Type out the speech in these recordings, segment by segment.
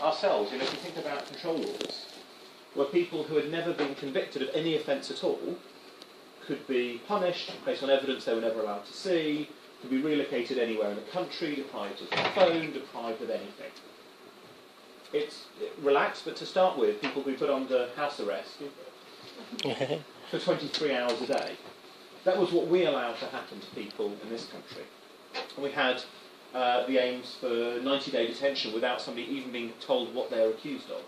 ourselves, if you think about control orders, where people who had never been convicted of any offence at all could be punished based on evidence they were never allowed to see, could be relocated anywhere in the country, deprived of their phone, deprived of anything. It's relaxed, but to start with, people could be put under house arrest for 23 hours a day. That was what we allowed to happen to people in this country. And we had the aims for 90-day detention without somebody even being told what they're accused of.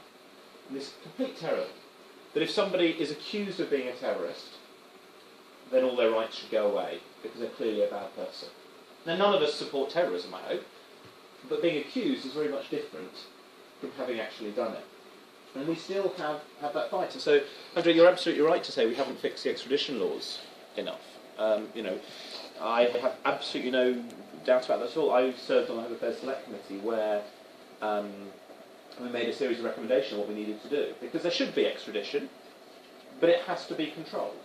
And this complete terror, that if somebody is accused of being a terrorist, then all their rights should go away, because they're clearly a bad person. Now, none of us support terrorism, I hope, but being accused is very much different from having actually done it. And we still have that fight. And so, Andrea, you're absolutely right to say we haven't fixed the extradition laws enough. I have absolutely no doubt about that at all. I served on the Home Affairs Select Committee where we made a series of recommendations on what we needed to do. Because there should be extradition, but it has to be controlled.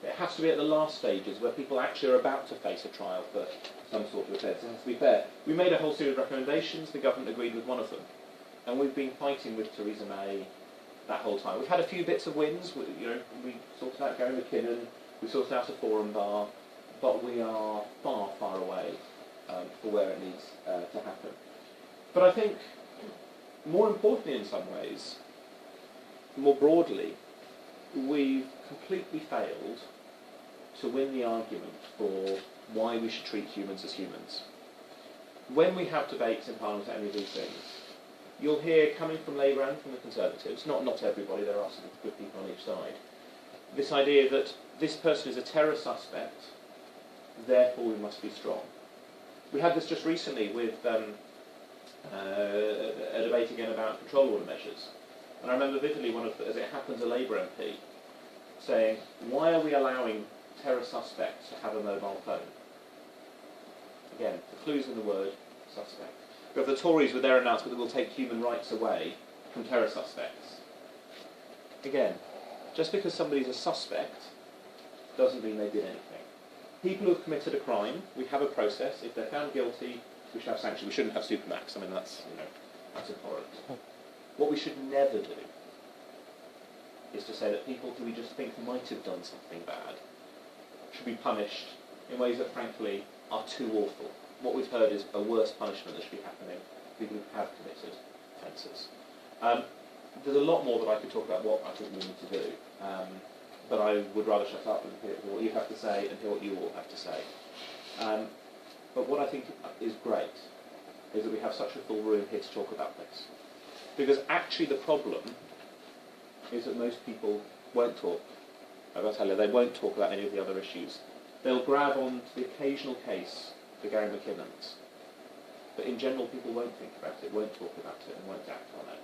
It has to be at the last stages where people actually are about to face a trial for some sort of offence. It has to be fair. We made a whole series of recommendations. The government agreed with one of them. And we've been fighting with Theresa May that whole time. We've had a few bits of wins. We sorted out Gary McKinnon. We sorted out a forum bar. But we are far, far away for where it needs to happen. But I think, more importantly in some ways, more broadly, we've completely failed to win the argument for why we should treat humans as humans. When we have debates in Parliament on any of these things, you'll hear coming from Labour and from the Conservatives, not everybody, there are some good people on each side, this idea that this person is a terror suspect, therefore we must be strong. We had this just recently with a debate again about control order measures. And I remember vividly as it happens, a Labour MP saying, why are we allowing terror suspects to have a mobile phone? Again, the clue's in the word suspect. We have the Tories with their announcement that we'll take human rights away from terror suspects. Again, just because somebody's a suspect doesn't mean they did anything. People who have committed a crime, we have a process. If they're found guilty, we should have sanctions. We shouldn't have supermax. I mean, that's abhorrent. What we should never do is to say that people who we just think might have done something bad should be punished in ways that, frankly, are too awful. What we've heard is a worse punishment that should be happening for people who have committed offences. There's a lot more that I could talk about what I think we need to do, but I would rather shut up and hear what you have to say and hear what you all have to say. But what I think is great is that we have such a full room here to talk about this. Because actually the problem is that most people won't talk. I've got to tell you, they won't talk about any of the other issues. They'll grab on to the occasional case, the Gary McKinnons. But in general, people won't think about it, won't talk about it, and won't act on it.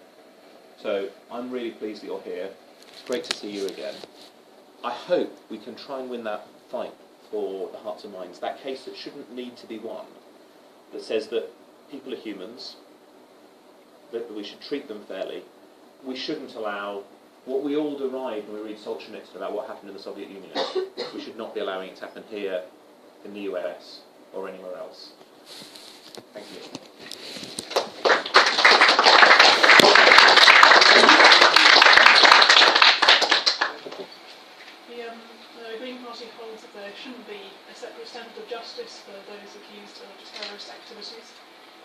So I'm really pleased that you're here. It's great to see you again. I hope we can try and win that fight for the hearts and minds, that case that shouldn't need to be won, that says that people are humans, that we should treat them fairly. We shouldn't allow what we all deride when we read Solzhenitsyn about what happened in the Soviet Union. We should not be allowing it to happen here, in the US, or anywhere else. Thank you. The Green Party holds that there shouldn't be a separate standard of justice for those accused of terrorist activities,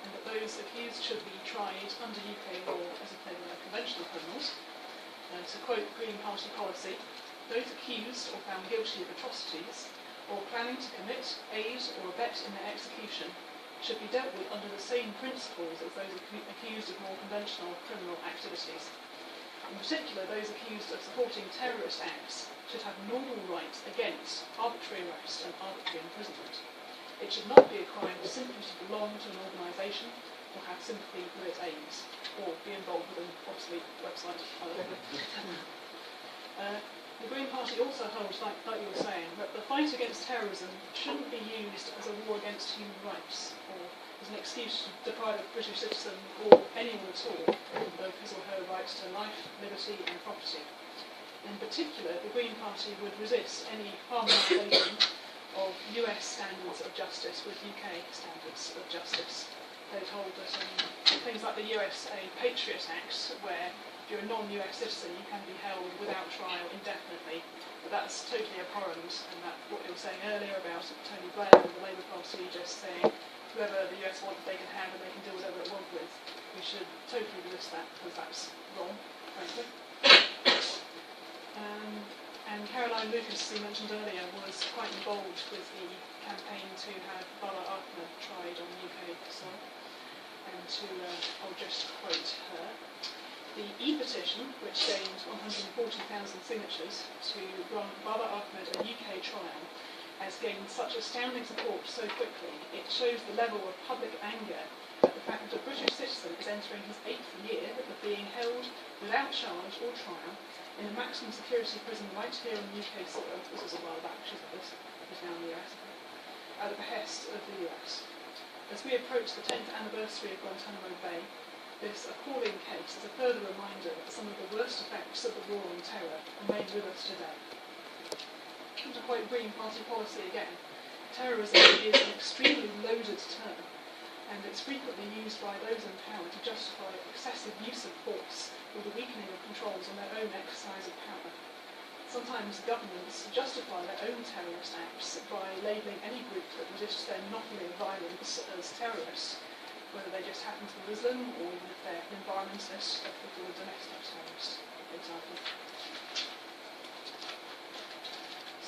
and that those accused should be tried under UK law as if they were conventional criminals. To quote Green Party policy, those accused or found guilty of atrocities or planning to commit, aid or abet in their execution should be dealt with under the same principles as those accused of more conventional criminal activities. In particular, those accused of supporting terrorist acts should have normal rights against arbitrary arrest and arbitrary imprisonment. It should not be a crime simply to belong to an organisation or have sympathy with its aims, or be involved with an obsolete website. The Green Party also holds, like you were saying, that the fight against terrorism shouldn't be used as a war against human rights, or as an excuse to deprive a British citizen, or anyone at all, of his or her rights to life, liberty and property. In particular, the Green Party would resist any harmonisation of US standards of justice with UK standards of justice. they're told that things like the USA Patriot Act, where if you're a non-US citizen, you can be held without trial indefinitely. But that's totally abhorrent, and that what you were saying earlier about Tony Blair and the Labour Party just saying whoever the US wants they can have and they can do whatever it wants with. We should totally resist that because that's wrong, frankly. And Caroline Lucas, as you mentioned earlier, was quite involved with the campaign to have Bala Ahmed tried on UK soil. And I'll just quote her. The e-petition, which gained 140,000 signatures to grant Bala Ahmed a UK trial, has gained such astounding support so quickly. It shows the level of public anger at the fact that a British citizen is entering his 8th year of being held without charge or trial in a maximum security prison right here on UK soil. This was a while back, she said this, he's now in the US, at the behest of the US. As we approach the 10th anniversary of Guantanamo Bay, this appalling case is a further reminder that some of the worst effects of the war on terror remain with us today. To quote Green Party policy again, terrorism is an extremely loaded term, and it's frequently used by those in power to justify excessive use of force or the weakening of controls on their own exercise of power. Sometimes governments justify their own terrorist acts by labelling any group that resists their monopoly of violence as terrorists, whether they just happen to be Muslim or even if they're environmentalists, or people are domestic terrorists, for example.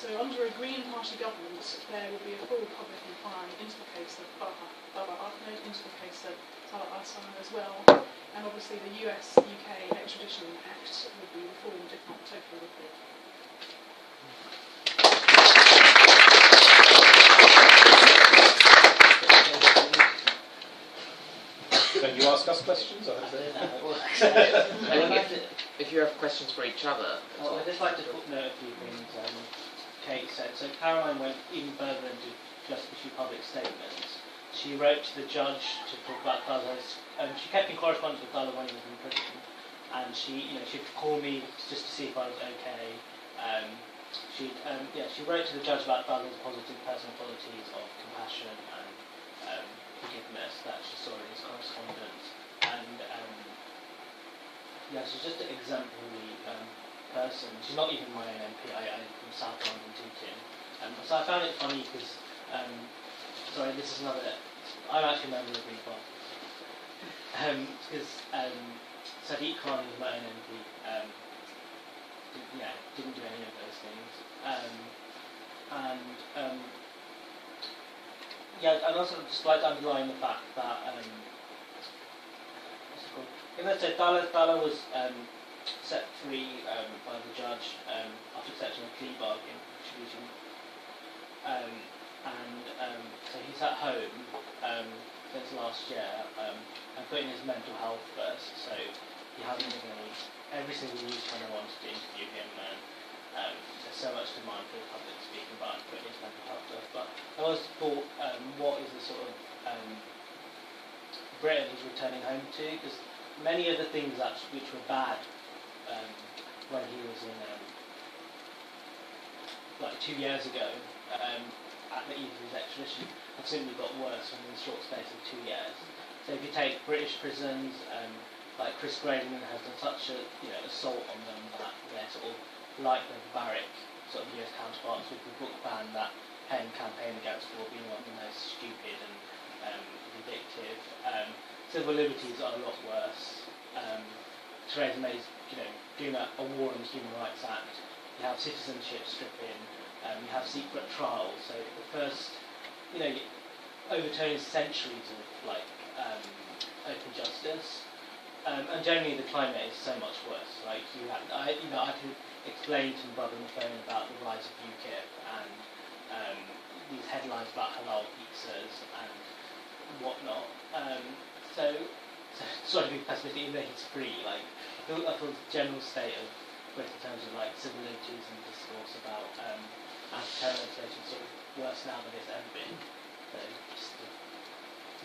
So under a Green Party government, there will be a full public inquiry into the case of Bala Ahmed, into the case of Salah Assad as well, and obviously the US-UK Extradition Act would be reformed, if not totally repealed. Don't you ask us questions? I If you have questions for each other. Well, I'd just like to footnote a few things Kate said. So Caroline went even further into just issue public statements. She wrote to the judge to talk about Bala's. She kept in correspondence with Bala when he was in prison, and she'd call me just to see if I was okay. She wrote to the judge about Bala's positive personal qualities of compassion and forgiveness that she saw in his correspondence, and she's just an exemplary person. She's not even my own MP. I'm from South London, Tooting. So I found it funny because, this is another. I'm actually a member of the Green Party. Because Sadiq Khan, who's my own MP, didn't do any of those things. I'd also just like to underline the fact that Bala was set free by the judge after accepting a plea bargain. So he's at home since last year and putting his mental health first. So he hasn't been every single news channel wants to interview him, and there's so much demand for public speaking, but I'm putting his mental health first. But I always thought, what is the sort of Britain he's returning home to? Because many of the things which were bad when he was in 2 years ago at the eve of his extradition have simply got worse in the short space of 2 years. So if you take British prisons, like Chris Graydon has done such a assault on them that they're sort of like the barbaric sort of US counterparts with the book ban that pen Campaign Against War being one of the most stupid and vindictive. Civil liberties are a lot worse. Theresa May's doing a war on the Human Rights Act. You have citizenship stripping. You have secret trials. So the first, overturning centuries of open justice. And generally the climate is so much worse. I could explain to my brother on the phone about the rise of UKIP and these headlines about halal pizzas and whatnot. So sorry to be pessimistic, even though he's free. I feel the general state of Britain in terms of civil liberties and discourse about anti-terror legislation is sort of worse now than it's ever been.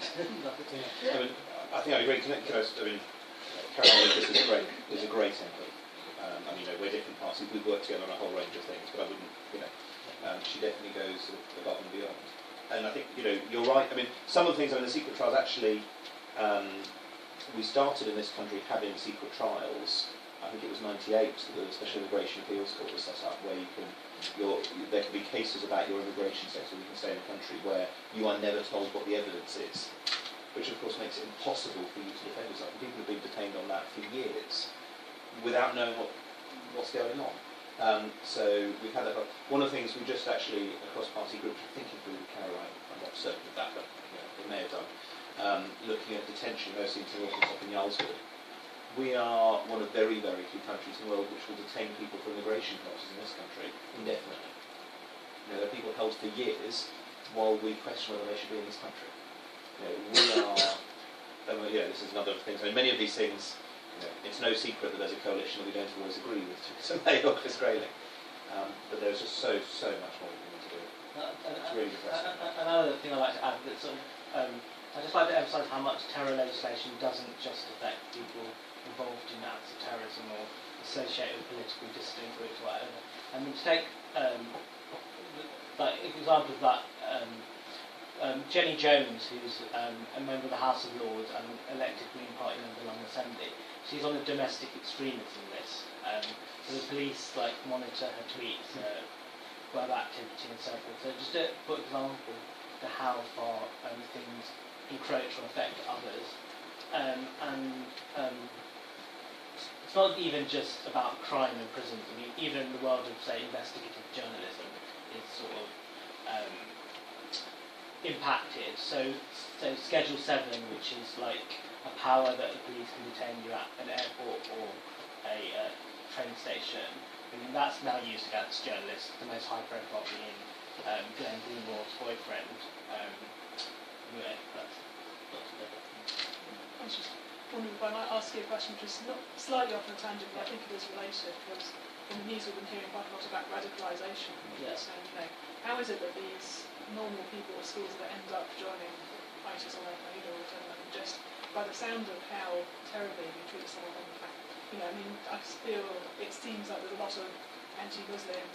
So I think I agree. Caroline Lucas is a great MP. We're different parties. We've worked together on a whole range of things, but I wouldn't. She definitely goes above and beyond. and I think you're right. I mean, some of the things the secret trials actually, we started in this country having secret trials. I think it was '98 that the Special Immigration Appeals Court was set up, where there can be cases about your immigration status, or you can stay in a country where you are never told what the evidence is, which of course makes it impossible for you to defend yourself. And people have been detained on that for years without knowing what's going on. So we've had that. One of the things we just actually, across party groups, I think included Caroline, I'm not certain of that, but it may have done, looking at detention, mostly in Norfolk and Yarlswood. We are one of very, very few countries in the world which will detain people for immigration purposes in this country indefinitely. There are people held for years while we question whether they should be in this country. We are. This is another thing. So many of these things. It's no secret that there's a coalition that we don't always agree with, Theresa May or Chris Grayling. But there's just so much more we need to do. It's really depressing. Another thing I'd like to add, that I'd just like to emphasise how much terror legislation doesn't just affect people involved in acts of terrorism or associated with political dissident groups or whatever. And to take example of that, Jenny Jones, who's a member of the House of Lords and elected Green Party member of the London Assembly, she's on a domestic extremism list. So the police monitor her tweets, web activity and so forth. So just to put example to how far things encroach or affect others. It's not even just about crime and prisons. I mean, even the world of, say, investigative journalism is sort of impacted. So Schedule 7, which is like a power that the police can detain you at an airport or a train station, I mean, that's now used against journalists, the most high profile being Glenn Greenwald's boyfriend. Anyway, that's I was just wondering if I might ask you a question which is not slightly off on a tangent, but I think it is related, because in the news we've been hearing quite a lot about radicalisation. Yes. And, how is it that these normal people at schools that end up joining ISIS or Al-Qaeda or whatever, just by the sound of how terribly we treat someone on the back, I feel it seems like there's a lot of anti-Muslim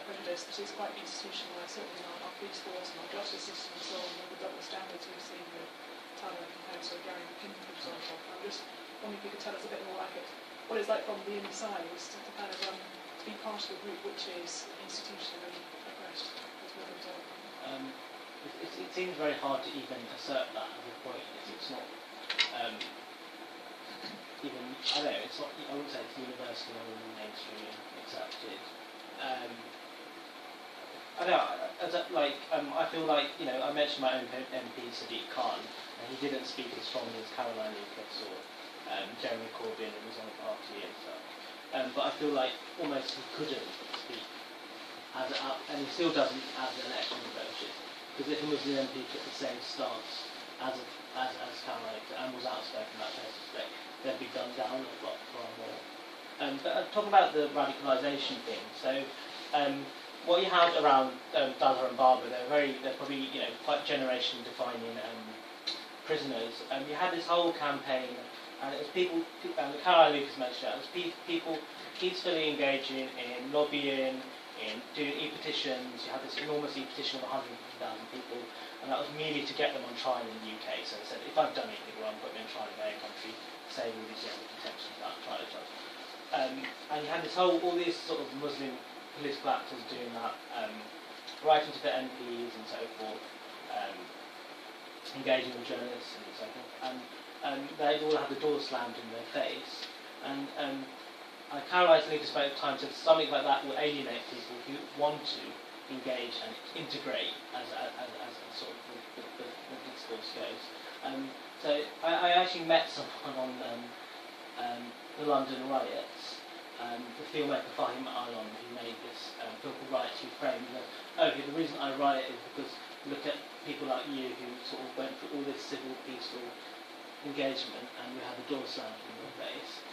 prejudice that is quite institutionalised, certainly in our police force and our justice system and so on, with the double standards we've seen with Taliban compared to Gary McKinnon, for example. I'm just wondering if you could tell us a bit more like what it's like from the inside, to kind of to be part of a group which is institutionally oppressed. It seems very hard to even assert that at a point. It's not even, I don't know, it's not, I wouldn't say it's universally or mainstream accepted. I don't know, I feel like, I mentioned my own MP, Sadiq Khan, and he didn't speak as strongly as Caroline Lucas or Jeremy Corbyn, who was on the party and stuff. But I feel like almost he couldn't speak, and he still doesn't as the election approaches. Because if a Muslim MP took the same stance as Caroline and was outspoken about their suspect, they'd be gunned down a lot far more. But talking about the radicalisation thing, so what you had around Dada and Barbara, they're probably quite generation-defining prisoners. You had this whole campaign, and it was people. Caroline Lucas mentioned it. It was people peacefully engaging in lobbying, in doing e-petitions. You had this enormous e-petition of 150,000 people, and that was merely to get them on trial in the UK. So they said, if I've done anything wrong, put me on trial in my own country, save all these young detentions without trial judge. And you had all these sort of Muslim political actors doing that, writing to the MPs and so forth, engaging with journalists and so forth, and they'd all have the door slammed in their face. And Caroline Lucas spoke at times that something like that will alienate people who want to engage and integrate as sort of the discourse goes. So I actually met someone on the London riots, the filmmaker Fahim Alon, who made this film called Riots Reframed. Okay, the reason I riot is because look at people like you who sort of went through all this civil, peaceful engagement and you have the door slammed in your face.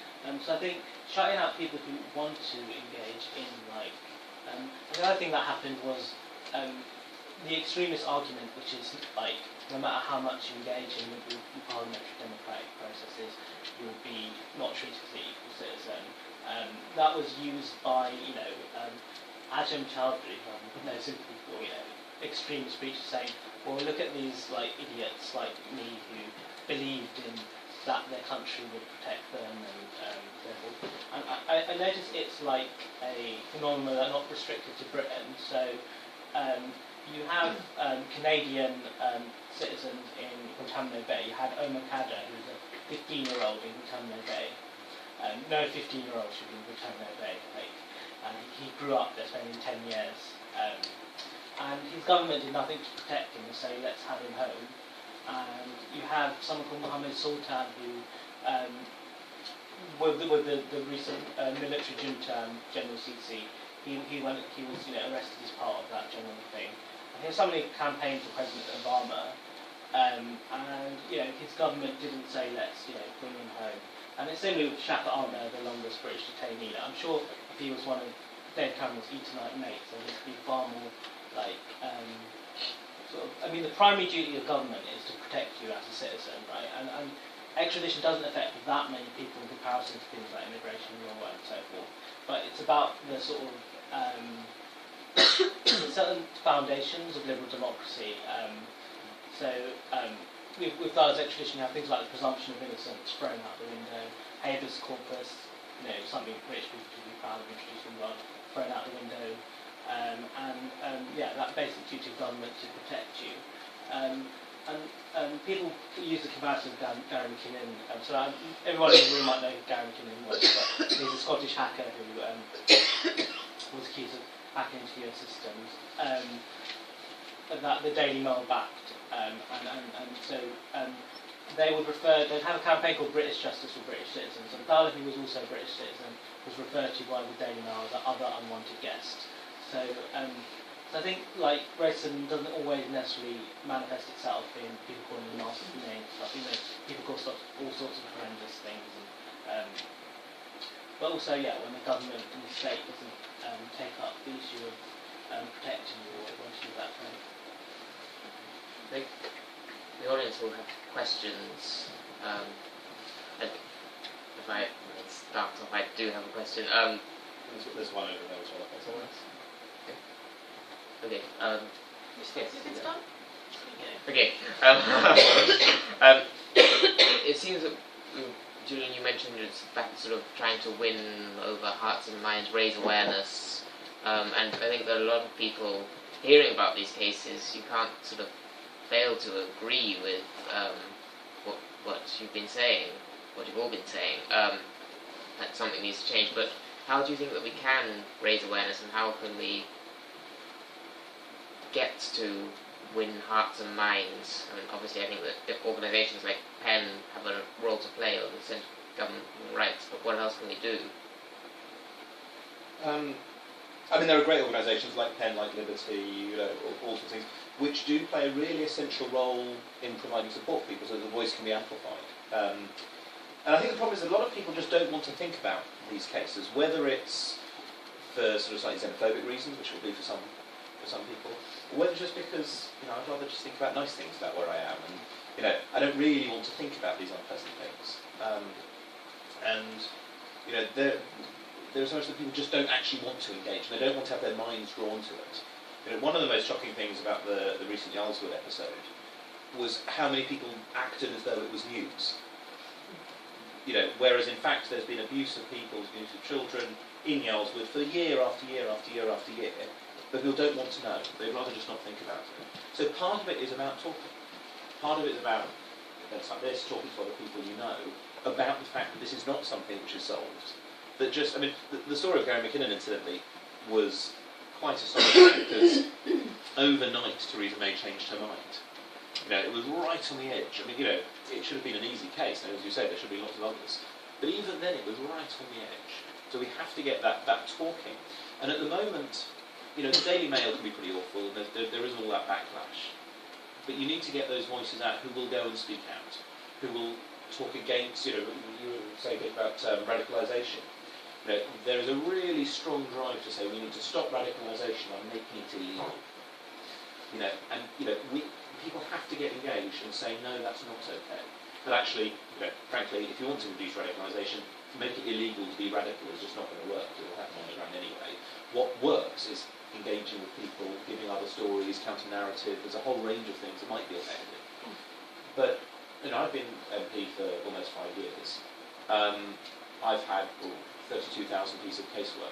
So I think shutting out people who want to engage in the other thing that happened was the extremist argument, which is no matter how much you engage in the parliamentary democratic processes, you'll be not treated as an equal citizen. That was used by Ajam Chowdhury, who I have no sympathy for, extremist speeches saying or look at these like idiots like me who believed in that their country would protect them, and I notice it's like a phenomenon that's not restricted to Britain. So you have Canadian citizens in Guantanamo Bay. You had Omar Khadr, who's a 15-year-old in Guantanamo Bay. No 15-year-old should be in Guantanamo Bay. And he grew up there, spending 10 years. And his government did nothing to protect him and say, let's have him home. And you have someone called Mohammed Sultan, who, with the recent military junta, General Sisi, he was arrested as part of that general thing. And he was somebody who campaigned for President Obama, and his government didn't say, let's bring him home. And it's similar with Shafat Arna, the longest British detainee. I'm sure if he was one of David Cameron's Etonite mates, then he'd be far more like the primary duty of government is to protect you as a citizen, right? And extradition doesn't affect that many people in comparison to things like immigration law and so forth. But it's about the sort of certain foundations of liberal democracy. With those extradition, you have things like the presumption of innocence thrown out the window, habeas corpus, something British people should be proud of introducing, thrown out the window. That basic duty of government to protect you. People use the comparison of Gary McKinnon. Everyone in the room might know who Gary McKinnon was, but he's a Scottish hacker who was accused of hacking into US systems. That the Daily Mail backed, they'd have a campaign called British Justice for British Citizens. And Darla, who was also a British citizen, was referred to by the Daily Mail as an other unwanted guest. So I think racism doesn't always necessarily manifest itself in people calling them nasty names. People call all sorts of horrendous things. But also, when the government and the state doesn't take up the issue of protecting you, or want to use that phrase. I think the audience will have questions. If I start off, I do have a question. There's one over there as well. That's all right. Okay. It's done? Okay. It seems that Julian, you mentioned it's about sort of trying to win over hearts and minds, raise awareness, and I think that a lot of people hearing about these cases, you can't sort of fail to agree with what you've been saying, what you've all been saying. That something needs to change. But how do you think that we can raise awareness, and how can we get to win hearts and minds? I mean, obviously, I think that organisations like PEN have a role to play, or the Centre for Government Rights. But what else can we do? There are great organisations like PEN, like Liberty, all sorts of things, which do play a really essential role in providing support for people so that the voice can be amplified. And I think the problem is that a lot of people just don't want to think about these cases, whether it's for sort of slightly xenophobic reasons, which will be for some people, or whether just because I'd rather just think about nice things about where I am, and I don't really want to think about these unpleasant things. There are so much that people just don't actually want to engage, and they don't want to have their minds drawn to it. One of the most shocking things about the recent Yarlswood episode was how many people acted as though it was news. Whereas in fact there's been abuse of people, abuse of children in Yarlswood for year after year after year after year, but people don't want to know. They'd rather just not think about it. So part of it is about talking. Part of it is about events like this, talking to other people you know, about the fact that this is not something which is solved. That the story of Gary McKinnon, incidentally, was quite astonishing because overnight Theresa May changed her mind. It was right on the edge. It should have been an easy case. As you say, there should be lots of others. But even then, it was right on the edge. So we have to get that talking. And at the moment, the Daily Mail can be pretty awful. There is all that backlash. But you need to get those voices out who will go and speak out, who will talk against, you were saying about radicalisation. There is a really strong drive to say we need to stop radicalisation by making it illegal. People have to get engaged and say, no, that's not okay. But actually, frankly, if you want to reduce radicalisation, make it illegal to be radical is just not going to work. It will happen on the ground anyway. What works is engaging with people, giving other stories, counter-narrative. There's a whole range of things that might be effective. But I've been MP for almost 5 years. I've had 32,000 pieces of casework.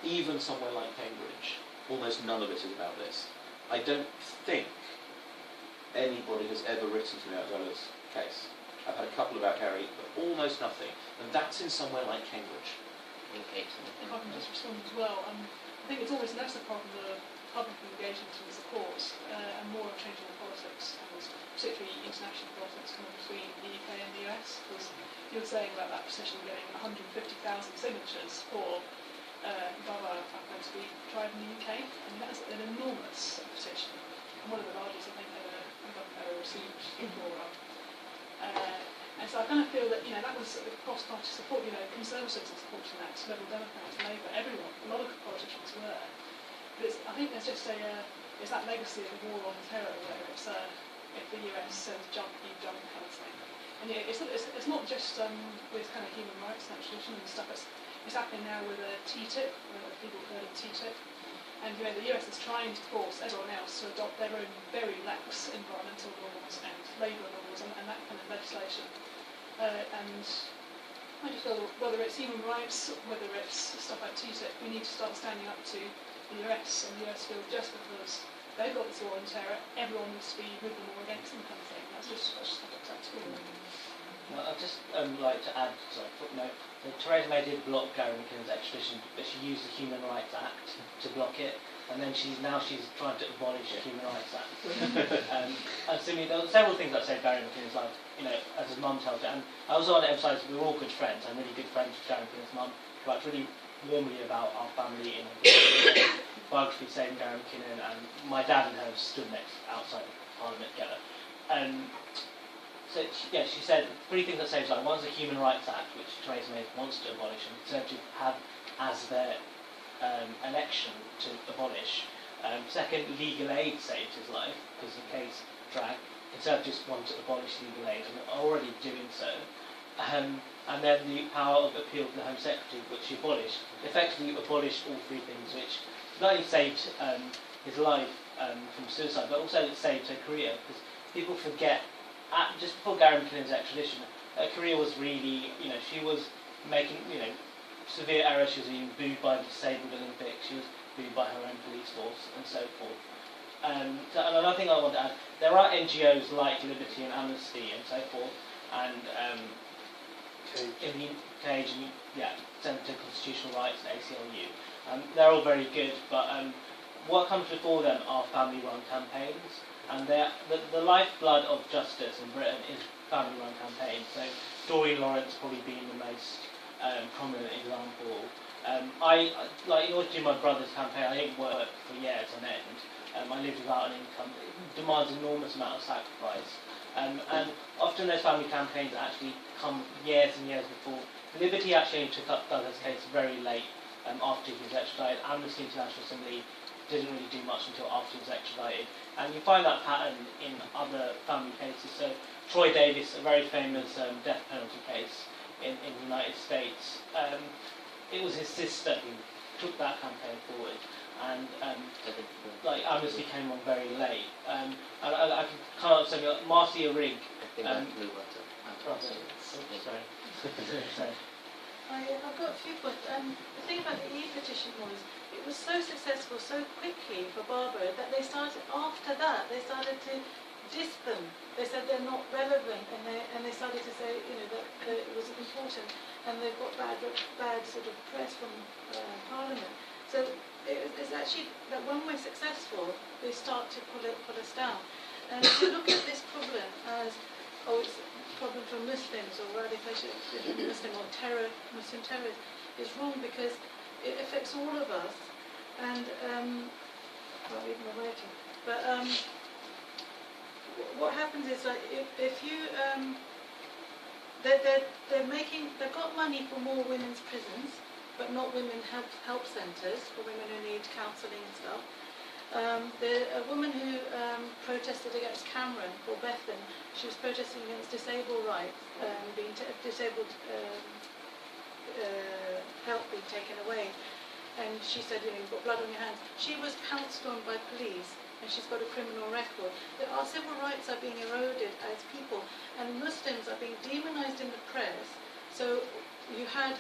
Even somewhere like Cambridge, almost none of it is about this. I don't think anybody has ever written to me about Bella's case. I've had a couple about Gary, but almost nothing. And that's in somewhere like Cambridge. If I can just respond as well, I think it's always less a problem of public engagement and support, and more of changing the politics, and particularly international politics coming between the UK and the US, because you were saying about that petition getting 150,000 signatures for Baba Afghan to be tried in the UK, and that's an enormous petition, and one of the largest I think ever received before. And so I kind of feel that that was cross-party support. Conservatives are supporting that, Liberal Democrats, Labour, everyone. A lot of politicians were. But I think there's just it's that legacy of the war on terror where it's if the US says jump, you jump kind of thing. And it's not just with kind of human rights and extradition and stuff. It's happening now with TTIP, where people have heard of TTIP. And the US is trying to force everyone else to adopt their own very lax environmental laws and labour laws and that kind of legislation. And I just feel whether it's human rights, whether it's stuff like TTIP, we need to start standing up to the US, and the US feel just because they've got this war on terror, everyone needs to be with them or against them kind of thing. That's just like a tactical. Well, I'd just like to add, footnote, that Theresa May did block Gary McKinnon's extradition, but she used the Human Rights Act to block it, and then she's trying to abolish the Human Rights Act. And similarly, there were several things that said Gary McKinnon's life, as his mum tells it, and I also want to emphasise we're all good friends. I'm really good friends with Gary McKinnon's mum, who writes really warmly about our family in her biography, saying Gary McKinnon, and my dad and her stood next outside Parliament together. So she said 3 things that saves life. One's the Human Rights Act, which Theresa May wants to abolish, and Conservatives have as their election to abolish. Second, legal aid saved his life, because the case dragged. Conservatives want to abolish legal aid, and are already doing so. And then the power of appeal to the Home Secretary, which he abolished. Effectively abolished all 3 things, which not only saved his life from suicide, but also it saved her career, because people forget. Just before Gary McKinnon's extradition, her career was really, she was making, severe errors. She was being booed by the disabled Olympics. She was booed by her own police force, and so forth. And another thing I want to add, there are NGOs like Liberty and Amnesty and so forth, and in the Cage and Centre for Constitutional Rights and ACLU. They're all very good, but what comes before them are family-run campaigns. And the lifeblood of justice in Britain is family-run campaigns. So Doreen Lawrence probably being the most prominent example. In order to do my brother's campaign, I didn't work for years on end. I lived without an income. It demands an enormous amount of sacrifice. And often those family campaigns actually come years and years before. Liberty actually took up Douglas' case very late after he was extradited. Amnesty International Assembly didn't really do much until after he was extradited. And you find that pattern in other family cases. So Troy Davis, a very famous death penalty case in the United States, it was his sister who took that campaign forward. And Amnesty came on very late. And I can kind of say Marcia Rigg. Sorry. I've got a few points. The thing about the e-petition was it was so successful so quickly for Barbara that they started to diss them. They said they're not relevant, and they started to say that it wasn't important, and they've got bad sort of press from Parliament. So it's actually that when we're successful, they start to pull us down. And to look at this problem as it's a problem for Muslims or radicalisation Muslim or Muslim terrorists is wrong, because it affects all of us. And can't read my writing. But what happens is that if you they've got money for more women's prisons, but not women help centres for women who need counselling and stuff. A woman who protested against Cameron, or Bethan, she was protesting against disabled rights, disabled help being taken away. And she said, you've got blood on your hands. She was pounced on by police, and she's got a criminal record. Our civil rights are being eroded as people, and Muslims are being demonised in the press. So you had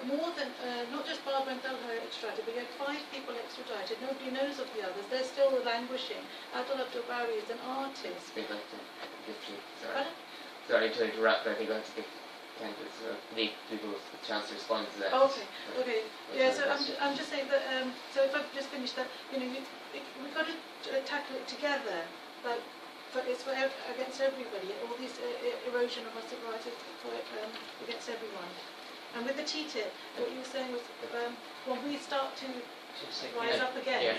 more than, not just Barbara and Talha extradited, but you had 5 people extradited. Nobody knows of the others. They're still languishing. Adil Abdul-Bari is an artist. I think I have to give you, sorry to interrupt, but I think I have to give candidates, leave people a chance to respond to that. Okay. Yeah, so I'm just saying that, so if I could just finish that, we've got to tackle it together. Like, it's against everybody. All this erosion of our civil rights is against everyone. And with the TTIP, what you were saying was, when we start to rise up again. Yeah.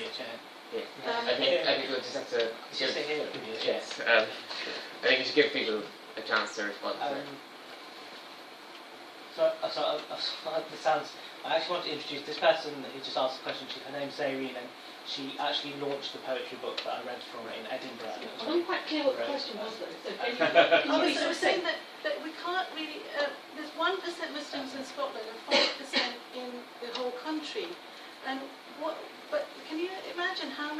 I think we'll just have to give, yes. I think we should give people a chance to respond to it. This sounds. I actually want to introduce this person who just asked a question. Her name's Zairine, and she actually launched the poetry book that I read from in Edinburgh. I wasn't quite clear what the question was, though. So I was saying that we can't really. There's 1% Muslims in Scotland and 5% in the whole country, and But can you imagine how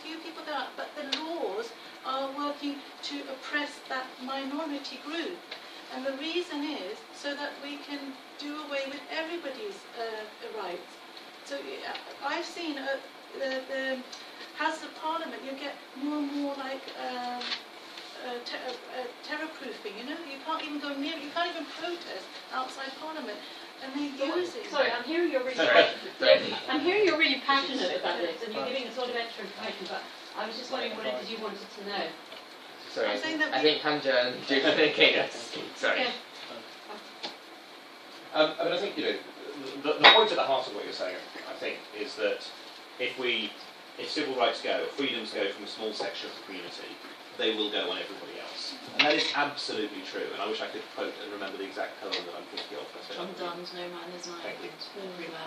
few people there are? But the laws are working to oppress that minority group. And the reason is so that we can do away with everybody's rights. So I've seen the House of Parliament, you get more and more like terror-proofing, you can't even go near it, you can't even protest outside Parliament. And they're using... Sorry, I'm hearing you're really I'm hearing you're really passionate about this, and you're giving us a lot of extra information, but I was just wondering what it is you wanted to know. Sorry, I think Hamza and Julian okay, sorry. Okay. I think, the point at the heart of what you're saying, I think, is that if civil rights go, if freedoms go from a small section of the community, they will go on everybody else. And that is absolutely true, and I wish I could quote and remember the exact poem that I'm thinking of. John Donne's No Man is an Thank you.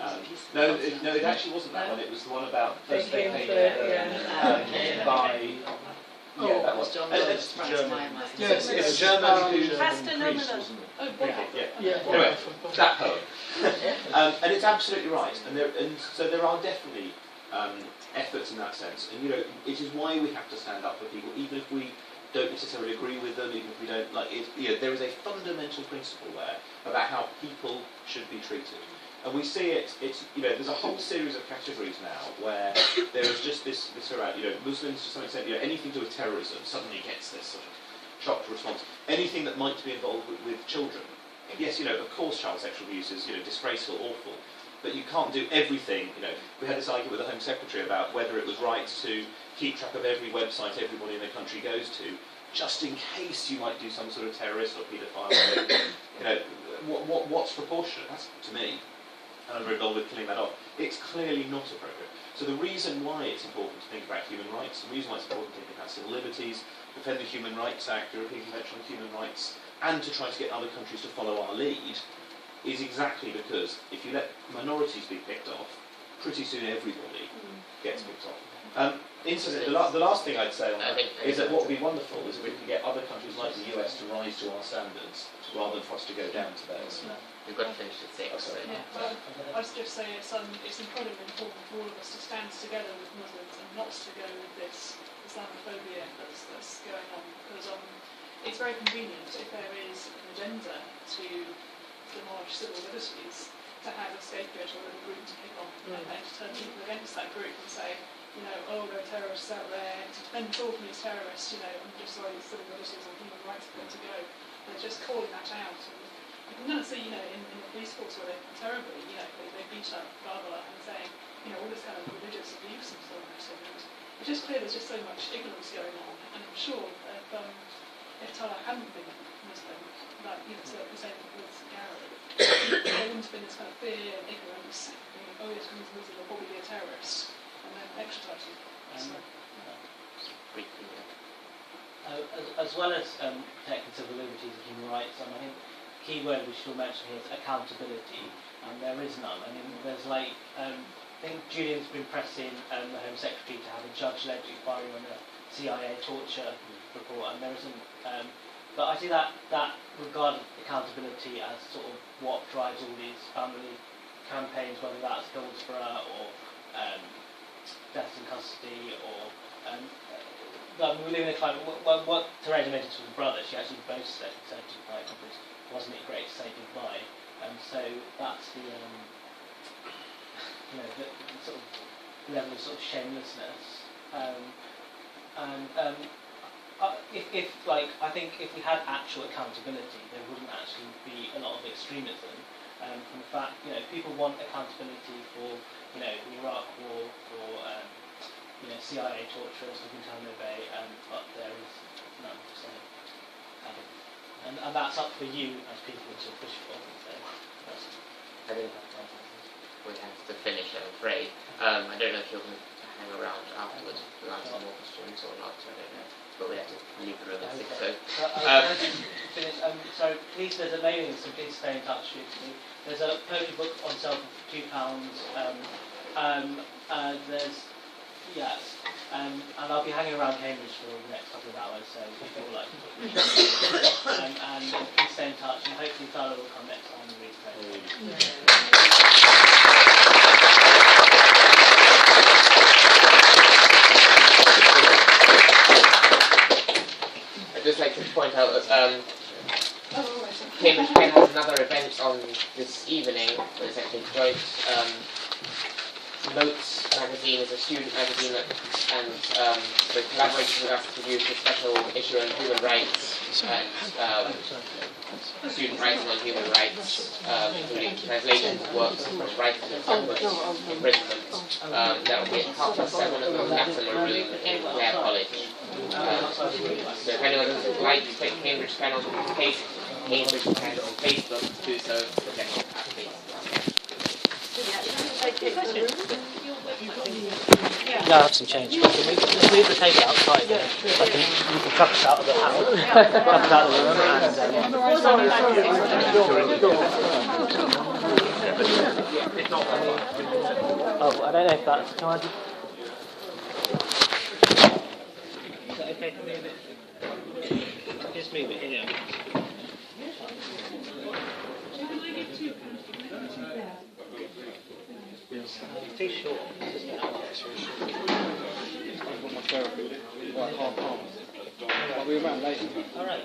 Island. No, it actually wasn't that one, it was the one about first They they came came by... Yeah, that was John it's Donne's German. My Mind. Yes, it's German who's Pastor priest, Nolan. wasn't it? Oh, Yeah. Anyway, that poem. And it's absolutely right. And so there are definitely efforts in that sense. And it is why we have to stand up for people, even if we don't necessarily agree with them, even if we don't like it. There is a fundamental principle there about how people should be treated. And we see there's a whole series of categories now where there is just this around, Muslims to some extent, anything to do with terrorism suddenly gets this sort of shocked response. Anything that might be involved with children. Yes, of course child sexual abuse is, disgraceful, awful, but you can't do everything, We had this argument with the Home Secretary about whether it was right to keep track of every website everybody in the country goes to, just in case you might do some sort of terrorist or paedophile thing. What's proportionate? That's, to me, and I'm very involved with killing that off, it's clearly not appropriate. So the reason why it's important to think about human rights, the reason why it's important to think about civil liberties, defend the Human Rights Act, the European Convention on Human Rights, and to try to get other countries to follow our lead, is exactly because if you let minorities be picked off, pretty soon everybody gets picked off. Incidentally, the last thing I'd say on that is that what would be wonderful is if we can get other countries like the US to rise to our standards, rather than for us to go down to theirs. We've got to finish at 6. So. I was just saying it's incredibly important for all of us to stand together with Muslims and not to go with this Islamophobia that's going on, because it's very convenient if there is an agenda to demolish civil liberties to have a scapegoat or a group to pick on and to turn people against that group and say, there are terrorists out there, to defend talking these terrorists, I'm just sorry, civil liberties and human rights are going to go. They're just calling that out. And you can see, in the police force where they're terribly, they beat up Barbara and saying, all this kind of religious abuse and so on. And it's just clear there's just so much ignorance going on. And I'm sure if Tala hadn't been Muslim, like, so the same with Gareth, there wouldn't have been this kind of fear and ignorance. Oh, yes, he's Muslim, will probably be a terrorist. And then extradite you. As well as protecting civil liberties and human rights, I think the key word we should mention here is accountability, and there is none. There's think Julian's been pressing the Home Secretary to have a judge-led inquiry on the CIA torture report, and there isn't. But I see that regarded accountability as sort of what drives all these family campaigns, whether that's Hillsborough or death in custody, or we live in a climate. What Theresa mentioned to her brother, she actually boasts that in 75 conference, wasn't it great to say goodbye? So that's the the sort of level of sort of shamelessness. I think if we had actual accountability, there wouldn't actually be a lot of extremism. From the fact, people want accountability for, the Iraq War, for, CIA torturers in Guantanamo Bay, but there is none. So, and that's up for you as people to push for. So I think we have to finish, I'm afraid. I don't know if you're going to hang around afterwards to answer more questions or not. I don't know. But we have to leave the room, I think so. So please, there's a mailing list, so please stay in touch with me. There's a poetry book on sale for £2. And I'll be hanging around Cambridge for the next couple of hours, so if you would like to talk. And please stay in touch, and hopefully Tyler will come next time and read the poetry. I'd just like to point out that Cambridge Pen has another event on this evening. It's actually joint. Notes magazine is a student magazine and the collaboration with us to produce a special issue on human rights and student writing on human rights, including translations of works from writers in imprisonment. That will be at 7:30 at the Latimer Room in Clare College. So if anyone would like to take Cambridge Pen on Cambridge Pen on Facebook, do so. Yeah, I have some change. Can we just leave the table outside? You can chuck us out of the house. Chuck us out of the room. I don't know if that's. Can I is that okay to move it? Just move it here. It's too short. I'll be around later. Alright,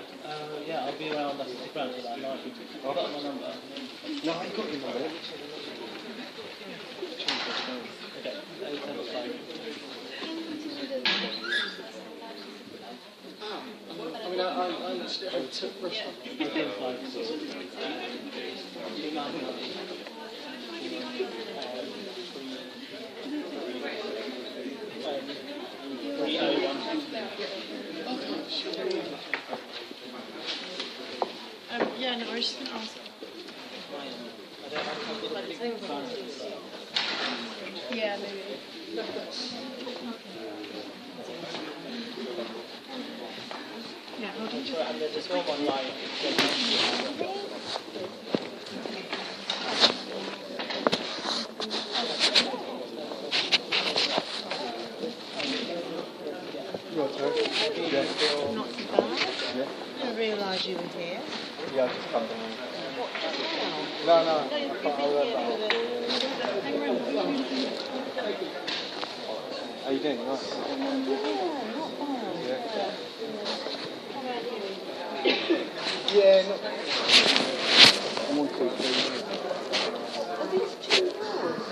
yeah, I'll be around. I'll stick around till about 9. I've got my number. No, I ain't got your number. Okay, 875. I mean, I took restaurant. 875. Yeah, no, I was just going to ask. Yeah, maybe. Yeah, hold on. And there's a small online. Not too bad. Yeah. I didn't realise you were here. Yeah, I just come down. What, just now? No, No, you've been here for the... Hang around. How you doing? Nice. Yeah, not bad. Yeah. How about you? Yeah, not I'm on 2, 3. Are these 2 yours?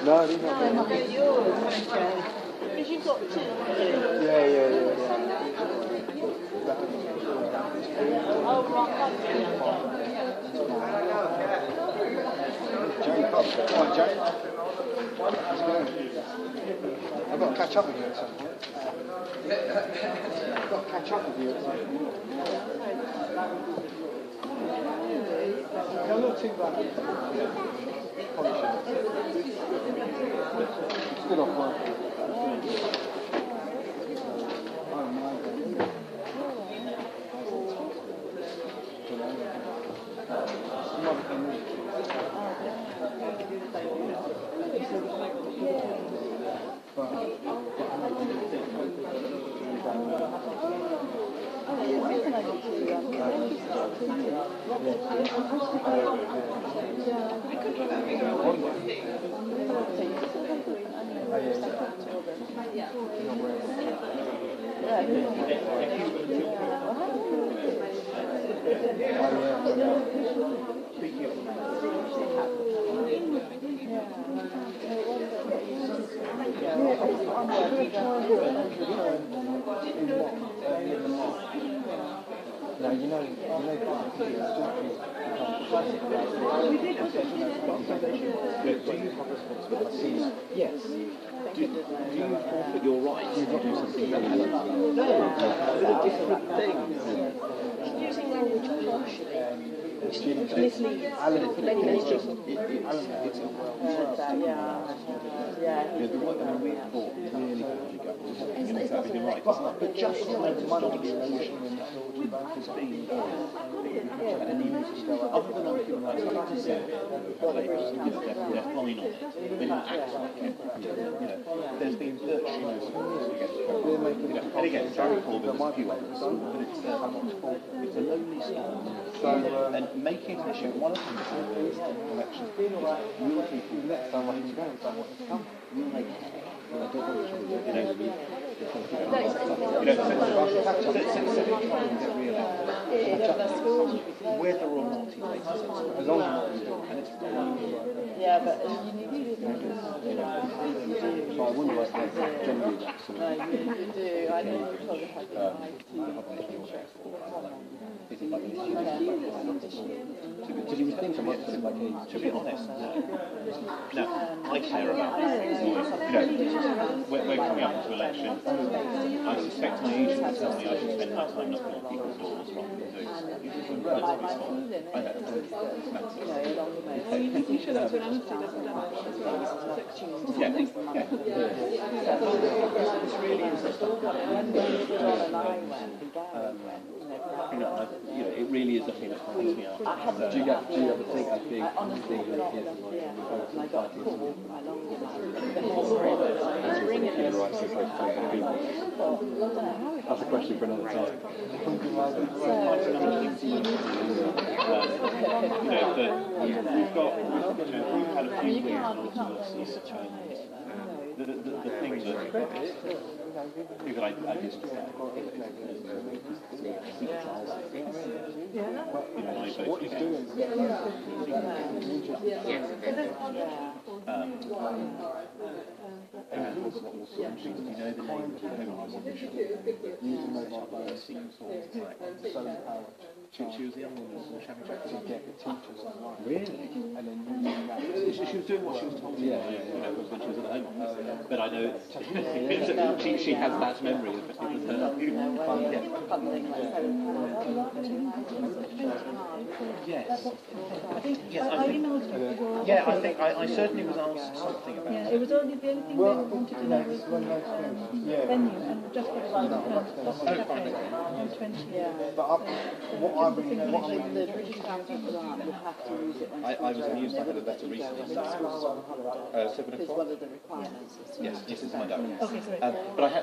No, these No, not they're yours. Okay. Because you've got 2. Yeah. Oh, right. Jane Cobb. Hi, Jane. How's it going? I've got to catch up with you at some point. I've got to catch up with you at some point. No, not too bad. Still off work. Oh, my God. Mother can move. Now, you know, yes. Do you forfeit your right to do something else? No, they're different things. Using language partially. Misleads. Alan, it's Many heard that, yeah. Yeah. the one that we thought really has been right. But just like the money explosion and has been and you need to go other than other people like they're fine on it. They don't act like it. There's been virtually no support against Corbyn. And again, Barry Corbyn, there's a few others, but it's a lonely storm. And making an issue, one of the things about elections, real people next time what he's going, will make I don't want to whether or not he takes it, as long as and it's yeah, but you need to so I wouldn't like that generally that sort of no, you do. I know you probably have the is it like an issue? Because you would think of it as like a, to be honest, no, I care about we're coming up to election. I suspect my agent will tell me I should spend my time knocking on people's doors rather than doing something. I know. You should have to an honesty doesn't damage as well. Yeah. This really is just it really is a thing that finds me out. Do you ever think I think that's a question for another time. We've had a few weird controversies around the thing that people I used to say what he's doing. You know the name of the home official using mobile phones, solar power. She was the only one who was having to get the teachers online. Really? And then using that. She was doing what she was told to do when she was at the home office. But I know she has that memory of it. Yes. Yeah, I think I certainly was asked something about it. It was only the only thing they wanted to know was venue, and just for the I was amused I had a letter recently. 7 o'clock. one of the requirements. Yes, this is my diary. Okay, sorry. But I had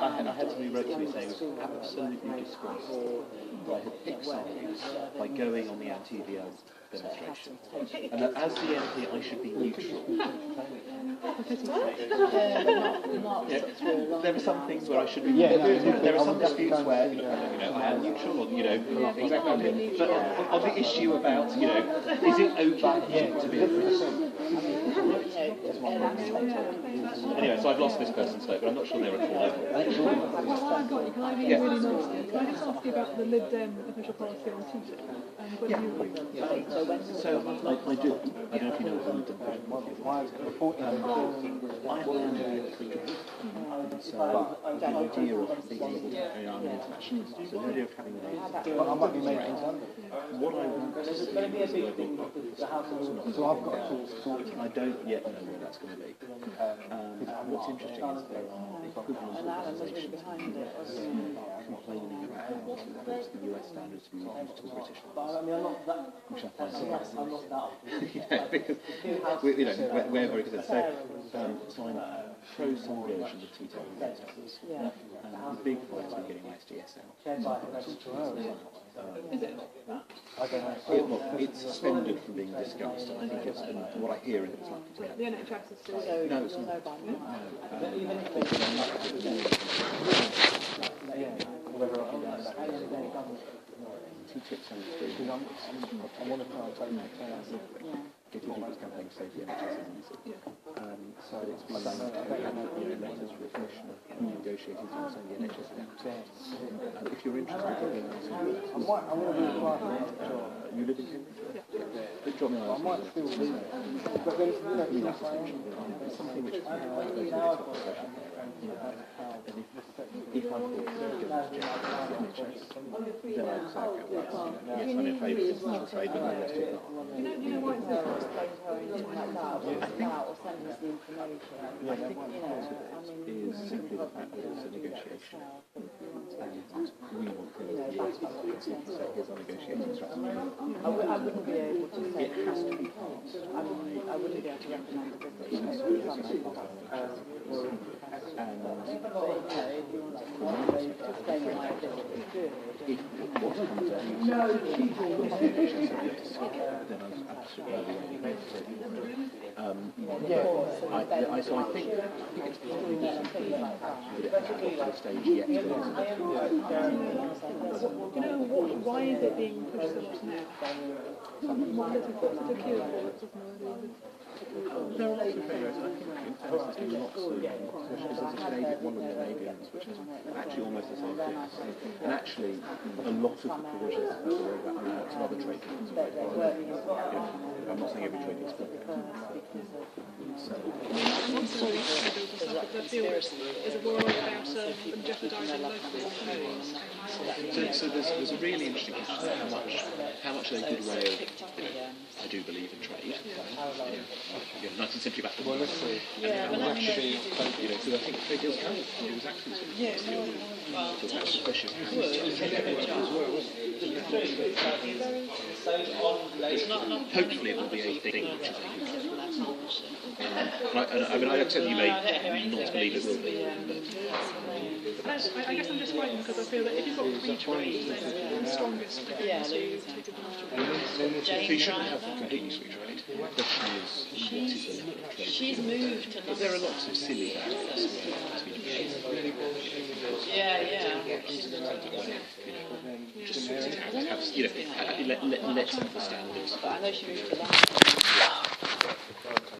somebody wrote to me saying it was absolutely disgraceful that I had picked sides by going on the anti-VL demonstration, and that as the MP I should be neutral. There are some things where I should be. There are some disputes where I am neutral, or exactly. But on the issue about is it okay to be? Anyway, so I've lost this person's vote, but I'm not sure they're at all over. While I've got you, can I be really nasty? Can I just ask you about the Lib Dem official policy on teaching? And whether you agree with that? So I do. I don't know if you know what the Lib Dem policy is. I have an so the idea of being able to carry on international, so the idea of having what I want to see is so I've got to sort I don't yet know where that's going to be. What's interesting is there are equivalent organisations complaining about how close the US standards to be used to British ones, which I find surprising. Because we're very concerned. So So I'm pro some version of TTIP and taxes. Yeah. The big fight I'm getting with SDSL. Is it? It's suspended from being discussed. I think it's, and what I hear is it's likely to happen. The NHS is still. No, it's not. TTIP sounds good. I want to try and get people's campaign to say the NHS is easy. So it's been letters of recognition of negotiating things saying the NHS is out. If you're interested in you live in Cambridge? Yeah. Drop me a line. I might still live there. But then, it's something which I if I'm going to go to NHS, then I say, yes, I'm in favour of international trade, but no, let's do that. You know why it's different? I think is simply the fact that it's a negotiation. And we want to say here's our negotiating strategy. I wouldn't be able to say it has to be passed. I wouldn't be able to recommend the business. And if what comes out then I'm absolutely so I think it's probably not something that it hasn't got to the stage yet. Why is it being pushed so much now? Why is it secure? There are lots of failures. I think there's been lots of, there's a Canadian, one of the Canadians, which is actually almost the same thing. And actually, a lot of the provisions that we're worried about now, some other trade deals. I'm not saying every trade deal is perfect. So, I'm sorry to feel there's a worry about them jeopardising local economies. so there's a really interesting question about how much a good way of, I do believe in trade. 19th century back. Well, let's see. And actually, because I think trade deals count. It was actually the question of hopefully it will be a thing which I mean, I accept you may not believe it will be. I guess I'm just waiting because I feel that if you've got free trade, then the strongest are going to take advantage. So you shouldn't have completely free trade. The question is, what is the level of trade? She's moved to But there are lots of silly barriers. Just have, let's have the standards. But I know she moved to London.